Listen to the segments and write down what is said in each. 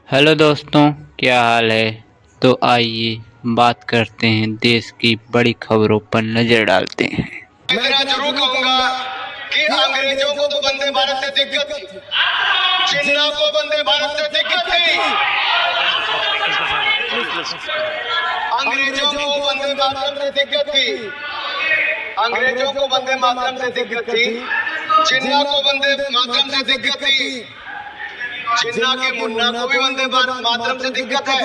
Hello दोस्तों, क्या हाल है। तो आइए बात करते हैं देश की बड़ी खबरों पर नजर डालते हैं। मैं इतना जरूर कहूंगा कि अंग्रेजों को तो वंदे भारत से दिक्कत थी, जिन्ना को वंदे भारत से दिक्कत थी। अंग्रेजों को वंदे मातरम से दिक्कत थी, अंग्रेजों को वंदे मातरम से दिक्कत थी, जिन्ना को वंदे मातरम से दिक्कत थी। जिन्ना के मुन्ना को भी वंदे मातरम से दिक्कत है।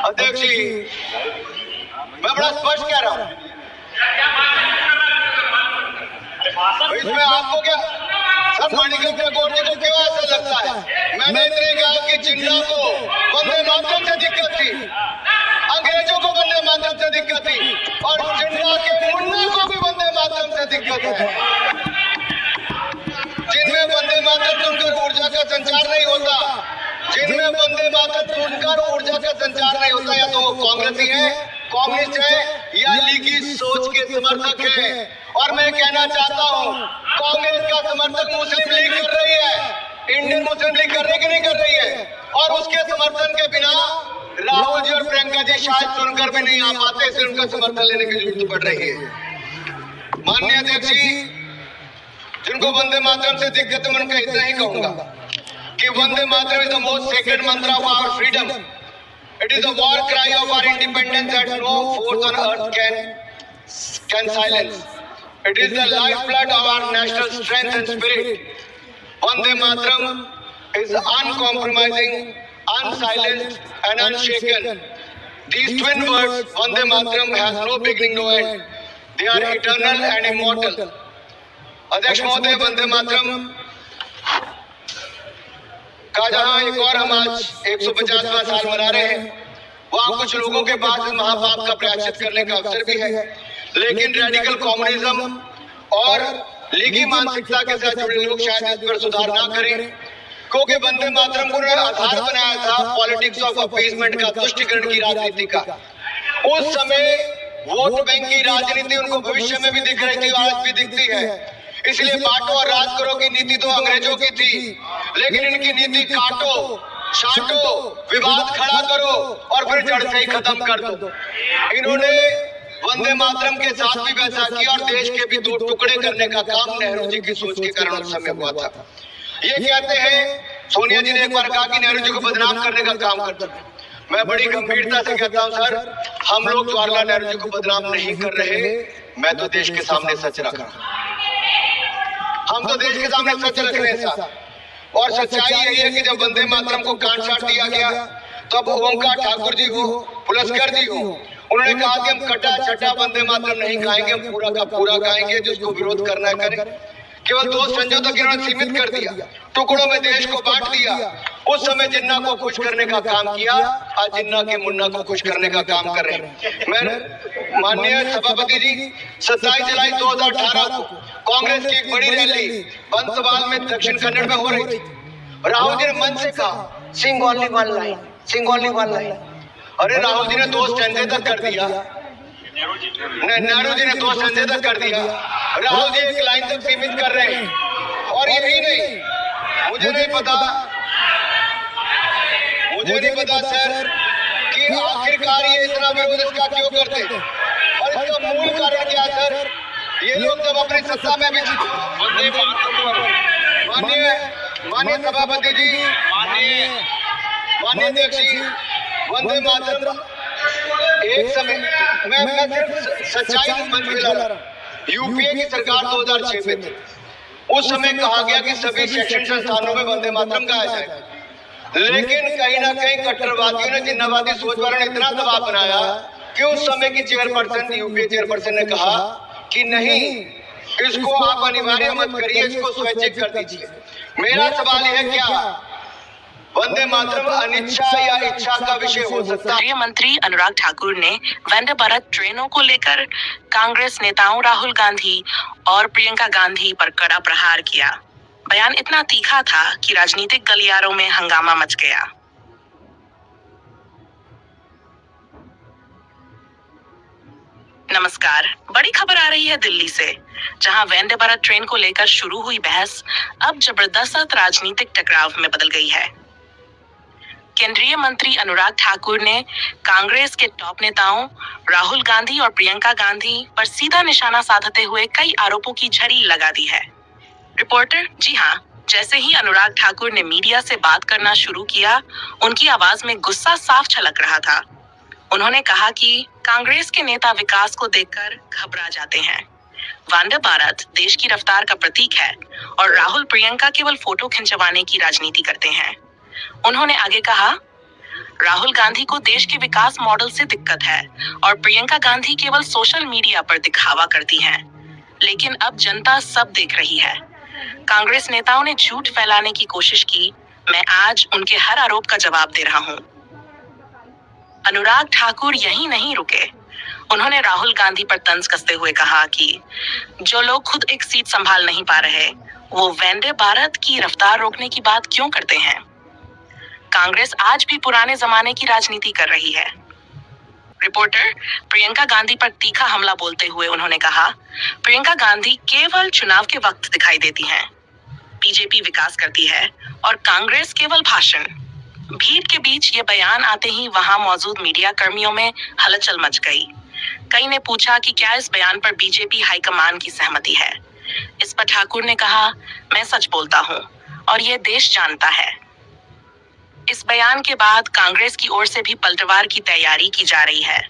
अध्यक्ष जी, मैं बड़ा स्पष्ट कह रहा हूं, इसमें आपको क्या सर माणिक गोटे को क्यों ऐसा लगता है? मैंने इतने कहा कि जिन्ना को वंदे मातरम से दिक्कत थी, अंग्रेजों को वंदे मातरम से दिक्कत थी, और जिन्ना के मुन्ना को भी वंदे मातरम से दिक्कत है। जिनमें वंदे मातरम सुनकर ऊर्जा का संचार नहीं होता, जिनमें वंदे मातरम सुनकर ऊर्जा का संचार नहीं होता, या तो वो कांग्रेसी है, कम्युनिस्ट है, या लीगी सोच के समर्थक है। और मैं कहना चाहता हूं, कांग्रेस का समर्थक मुस्लिम लीग कर रही है, इंडियन मुस्लिम लीग कर रही कि नहीं कर रही है, और उसके समर्थन के बिना राहुल जी और प्रियंका जी शायद सुनकर भी नहीं आ पाते, इसलिए उनका समर्थन लेने की जरूरत पड़ रही है। माननीय अध्यक्ष जी, जिनको वंदे मातरम से दिक्कत है, मैं उनका इतना ही कहूंगा कि Vande Mataram is the most sacred mantra of our freedom. It is the war cry of our independence that no force on earth can silence. It is the lifeblood of our national strength and spirit. Vande Mataram is uncompromising, unsilenced and unshaken. These twin words, Vande Mataram, has no beginning, no end. They are eternal and immortal. अध्यक्ष महोदय, वंदे मातरम का जहां एक और हम आज 150वां साल मना रहे हैं, वहां कुछ लोगों के पास महापाप का प्रायश्चित करने का अवसर भी है, लेकिन रेडिकल कम्युनिज्म और लीगी मानसिकता के साथ जुड़े लोग शायद इस पर सुधार ना करें, क्योंकि वंदे मातरम को आधार बनाया था पॉलिटिक्स ऑफ अपीसमेंट का, तुष्टिकरण की राजनीति का। उस समय वोट बैंक की राजनीति उनको भविष्य में भी दिख रही थी, आज भी दिखती है। इसलिए बांटो और राज करो की नीति तो अंग्रेजों की थी, लेकिन इनकी नीति काटो, छांटो, विवाद खड़ा करो और फिर जड़ से ही खत्म कर दो। इन्होंने वंदे मातरम के साथ भी वैसा किया और देश के भी दो टुकड़े करने का काम नेहरू जी की सोच के कारण उस समय हुआ था। ये कहते हैं, सोनिया जी ने एक बार कहा कि नेहरू जी को बदनाम करने का काम करते थे। मैं बड़ी गंभीरता से कहता हूं सर, हम लोग जवाहरलाल नेहरू जी को बदनाम नहीं कर रहे, मैं तो देश के सामने सच रख रहा हूं। हम तो देश के सामने सच रख रहे हैं साहब, और सच्चाई यही है कि जब वंदे मातरम को काट छाट दिया गया, तब ओंकार ठाकुर जी हो, पुलस्कर जी हो, उन्होंने कहा कि हम कटा छटा वंदे मातरम नहीं गाएंगे, हम पूरा का पूरा गाएंगे, जिसको विरोध करना है करें। केवल 2 संजों तक इन्होंने सीमित कर दिया, टुकड़ों में देश को बांट दिया। उस समय जिन्ना को खुश करने का काम किया, आज जिन्ना के मुन्ना को खुश करने का काम कर रहे हैं। मैं माननीय सभापति जी, 27 जुलाई 2018 को कांग्रेस की एक बड़ी रैली बंसवाल में दक्षिण कन्नड़ में हो रही थी। राहुल जी ने मंच से कहा, सिंग ओनली वन लाइन, सिंग ओनली वन लाइन। अरे राहुल जी ने 2 स्टैंजे तक कर दिया, नेहरू जी ने 2 स्टैंजे तक कर दिया, राहुल जी 1 लाइन तक सीमित कर रहे हैं। और यही नहीं, मुझे नहीं पता सर कि आखिरकार ये इतना विरोध इसका क्यों करते, और इसका मूल कारण क्या है सर? ये लोग जब अपनी सत्ता में भी, माननीय सभापति जी, माननीय अध्यक्ष जी, वंदे मातरम एक समय, मैं सिर्फ सच्चाई को मंच पे ला रहा हूं। यूपीए की सरकार 2006 में थी, उस समय कहा गया कि सभी शैक्षणिक संस्थानों में वंदे मातरम गाया जाए, लेकिन कहीं ना कहीं कट्टरवादियों ने, जिन्नावादी सोच वालों ने इतना दबाव बनाया कि उस समय की चेयरपर्सन, यूपीए चेयरपर्सन ने कहा कि नहीं, इसको आप अनिवार्य मत करिए, इसको स्वैच्छिक कर दीजिए। मेरा सवाल है, क्या वंदे मातरम अनिच्छा या इच्छा का विषय हो सकता है? गृह मंत्री अनुराग ठाकुर ने वंदे भारत ट्रेनों को लेकर कांग्रेस नेताओं राहुल गांधी और प्रियंका गांधी पर कड़ा प्रहार किया। बयान इतना तीखा था कि राजनीतिक गलियारों में हंगामा मच गया। नमस्कार, बड़ी खबर आ रही है दिल्ली से, जहां वंदे भारत ट्रेन को लेकर शुरू हुई बहस अब जबरदस्त राजनीतिक टकराव में बदल गई है। केंद्रीय मंत्री अनुराग ठाकुर ने कांग्रेस के टॉप नेताओं राहुल गांधी और प्रियंका गांधी पर सीधा निशाना साधते हुए कई आरोपों की झड़ी लगा दी है। रिपोर्टर, जी हाँ, जैसे ही अनुराग ठाकुर ने मीडिया से बात करना शुरू किया, उनकी आवाज में गुस्सा साफ झलक रहा था। उन्होंने कहा कि कांग्रेस के नेता विकास को देखकर घबरा जाते हैं। वंदे भारत देश की रफ्तार का प्रतीक है और राहुल प्रियंका केवल फोटो खिंचवाने की राजनीति करते हैं। उन्होंने आगे कहा, राहुल गांधी को देश के विकास मॉडल से दिक्कत है और प्रियंका गांधी केवल सोशल मीडिया पर दिखावा करती हैं। लेकिन अब जनता सब देख रही है। कांग्रेस नेताओं ने झूठ फैलाने की कोशिश की। मैं आज उनके हर आरोप का जवाब दे रहा हूं। अनुराग ठाकुर यहीं नहीं रुके। उन्होंने राहुल गांधी पर तंज कसते हुए कहा कि जो लोग खुद एक सीट संभाल नहीं पा रहे, वो वंदे भारत की रफ्तार रोकने की बात क्यों करते हैं? कांग्रेस आज भी पुराने जमाने की राजनीति कर रही है। रिपोर्टर, प्रियंका गांधी पर तीखा हमला बोलते हुए उन्होंने कहा, प्रियंका गांधी केवल चुनाव के वक्त दिखाई देती हैं। बीजेपी विकास करती है और कांग्रेस केवल भाषण। भीड़ के बीच ये बयान आते ही वहां मौजूद मीडिया कर्मियों में हलचल मच गई। कई ने पूछा कि क्या इस बयान पर बीजेपी हाईकमान की सहमति है। इस पर ठाकुर ने कहा, मैं सच बोलता हूं और ये देश जानता है। इस बयान के बाद कांग्रेस की ओर से भी पलटवार की तैयारी की जा रही है।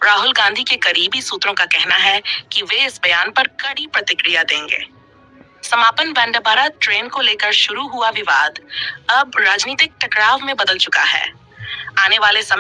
राहुल गांधी के करीबी सूत्रों का कहना है कि वे इस बयान पर कड़ी प्रतिक्रिया देंगे। समापन वंदे भारत ट्रेन को लेकर शुरू हुआ विवाद अब राजनीतिक टकराव में बदल चुका है। आने वाले समय